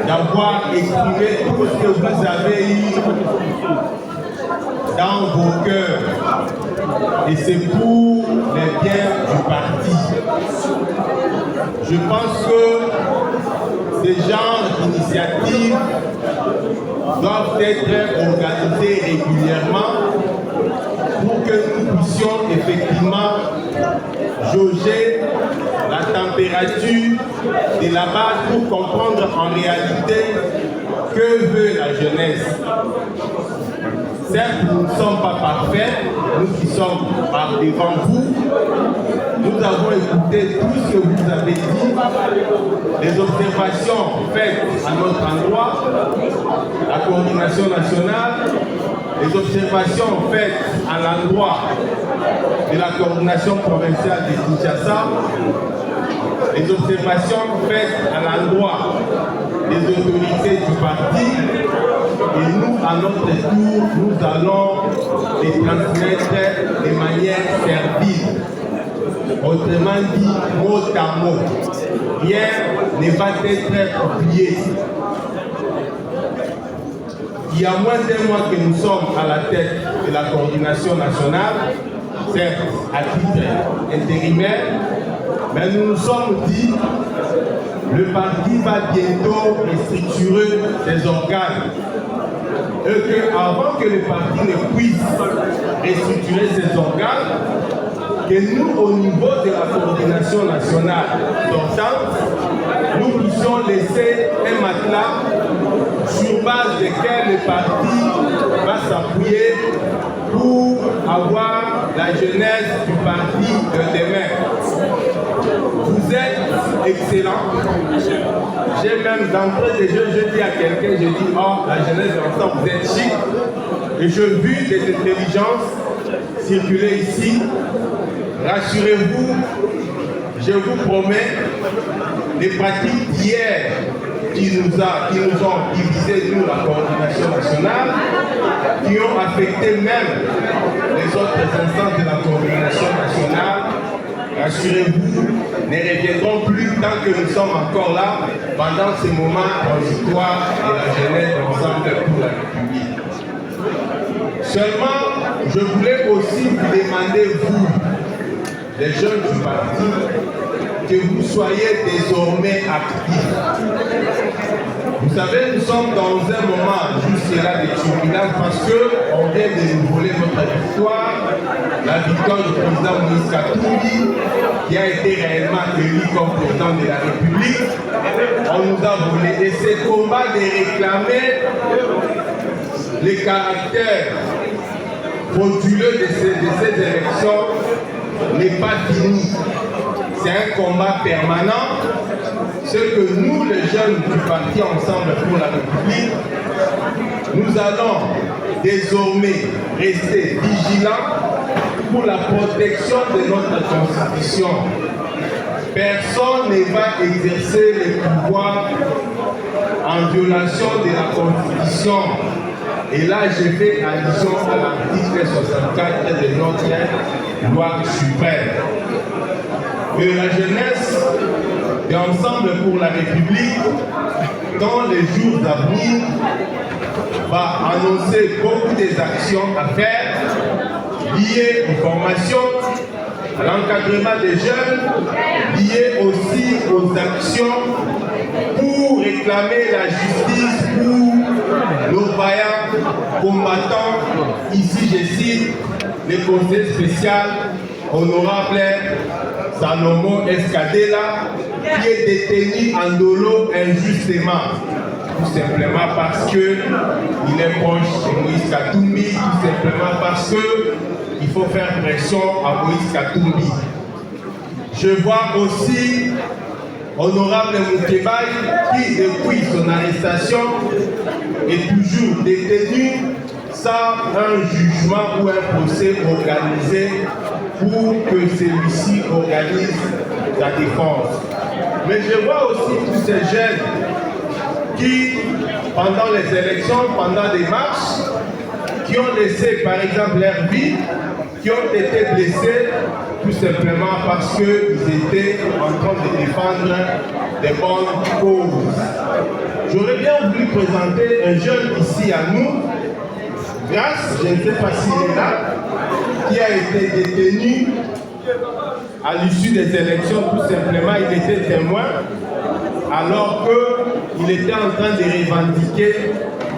d'avoir exprimé tout ce que vous avez eu dans vos cœurs. Et c'est pour les biens du parti. Je pense que ces genres d'initiatives doivent être organisées régulièrement pour que nous puissions effectivement jauger la température de la base pour comprendre en réalité que veut la jeunesse. Certes, nous ne sommes pas parfaits, nous qui sommes devant vous, nous avons écouté tout ce que vous avez dit, les observations faites à notre endroit, la coordination nationale, les observations faites à l'endroit de la coordination provinciale de Kinshasa, les observations faites à l'endroit des autorités du parti, et nous, à notre tour, nous allons les transmettre de manière servile. Autrement dit, mot à mot. Rien ne va être oublié. Il y a moins d'un mois que nous sommes à la tête de la coordination nationale, certes à titre intérimaire, mais nous nous sommes dit le parti va bientôt restructurer ses organes. Et qu'avant que le parti ne puisse restructurer ses organes, que nous, au niveau de la coordination nationale sortante, nous puissions laisser un matelas sur base duquel le parti va s'appuyer pour avoir la jeunesse du parti de demain. Vous êtes excellents. J'ai même d'entrée de jeu, je dis à quelqu'un, je dis, oh, la jeunesse de l'ensemble, vous êtes chic. Et je vis des intelligences circuler ici. Rassurez-vous, je vous promets, les pratiques d'hier qui nous ont divisé, nous, la coordination nationale, qui ont affecté même les autres instances de la coordination nationale, rassurez-vous, ne reviendront plus tant que nous sommes encore là, pendant ces moments transitoires de la jeunesse ensemble pour la République. Seulement, je voulais aussi vous demander, vous, les jeunes du parti, que vous soyez désormais actifs. Vous savez, nous sommes dans un moment jusque-là de turbulence parce qu'on vient de nous voler notre victoire, la victoire du président Moïse Katumbi, qui a été réellement élu comme président de la République. On nous a volé. Et ce combat de réclamer les caractères frauduleux de ces élections n'est pas fini. C'est un combat permanent. Ce que nous, les jeunes du parti Ensemble pour la République, nous allons désormais rester vigilants pour la protection de notre Constitution. Personne ne va exercer les pouvoirs en violation de la Constitution. Et là, je fais allusion à l'article 64 de notre loi suprême. Que la jeunesse d'Ensemble pour la République, dans les jours à venir, va annoncer beaucoup des actions à faire liées aux formations, à l'encadrement des jeunes, liées aussi aux actions pour réclamer la justice pour nos vaillants combattants. Ici, je cite le conseiller spécial honorable Salomo Escadela, qui est détenu en dolo injustement, tout simplement parce qu'il est proche de Moïse Katumbi, tout simplement parce qu'il faut faire pression à Moïse Katumbi. Je vois aussi honorable Moukebaï, qui depuis son arrestation est toujours détenu sans un jugement ou un procès organisé pour que celui-ci organise sa défense. Mais je vois aussi tous ces jeunes qui, pendant les élections, pendant des marches, qui ont laissé par exemple leur vie, qui ont été blessés tout simplement parce qu'ils étaient en train de défendre des bonnes causes. J'aurais bien voulu présenter un jeune ici à nous, Grâce, je ne sais pas s'il est là, qui a été détenu à l'issue des élections, tout simplement, il était témoin, alors qu'il était en train de revendiquer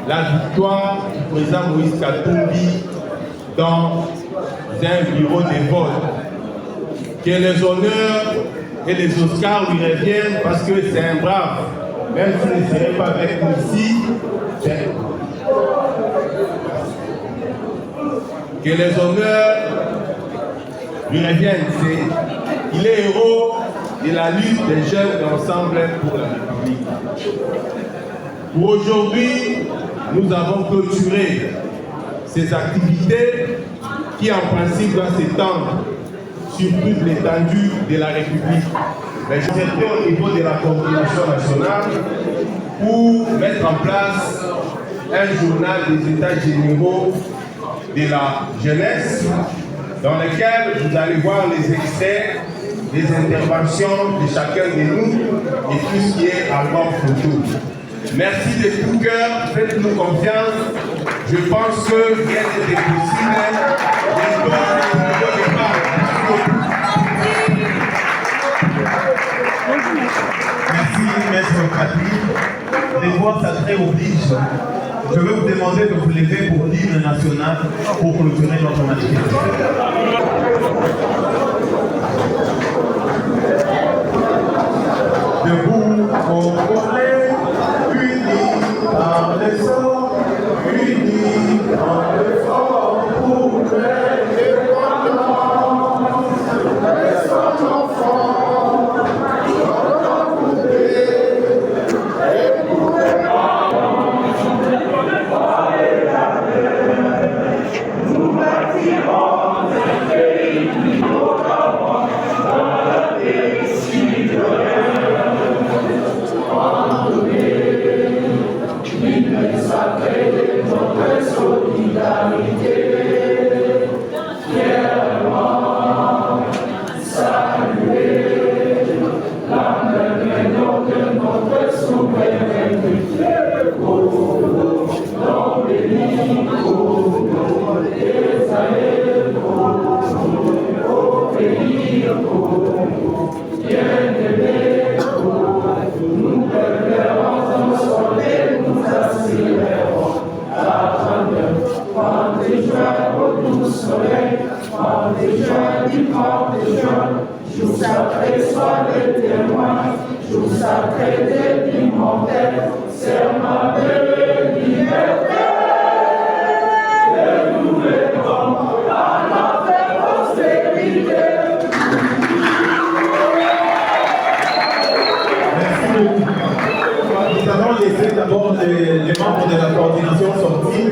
la victoire du président Moïse Katumbi dans un bureau de vote. Que les honneurs et les Oscars lui reviennent parce que c'est un brave. Même s'il ne serait pas avec nous ici, que les honneurs lui reviennent. Il est héros de la lutte des jeunes ensemble pour la République. Pour aujourd'hui, nous avons clôturé ces activités qui en principe doivent s'étendre sur toute l'étendue de la République. Mais je suis au niveau de la coordination nationale pour mettre en place un journal des États généraux de la jeunesse dans lequel vous allez voir les extraits des interventions de chacun de nous et tout ce qui est album photo. Merci de tout cœur, faites-nous confiance. Je pense que rien n'était possible. Merci, Maître Patrick. Les voix sacrées obligent. Je vais vous demander de vous lever pour l'hymne national pour clôturer notre manifestation. Debout, Congolais, unis par l'essor, unis dans l'effort pour l'indépendance. Son enfant, nous bâtirons un pays notamment dans la décision. L'hymne sacré de notre solidarité, fièrement saluer l'âme de notre souveraineté. Dans les lignes, des années, au pays, bien-aimés, nous préférons ensemble, nous assurerons la grandeur. Des juin au doux soleil, des juin du corps des jeunes, jour sacré soit le témoin, jour sacré de l'immortel, serment de liberté. Et nous levons à notre postérité. Merci beaucoup. Nous allons laisser d'abord les membres de la coordination sortir.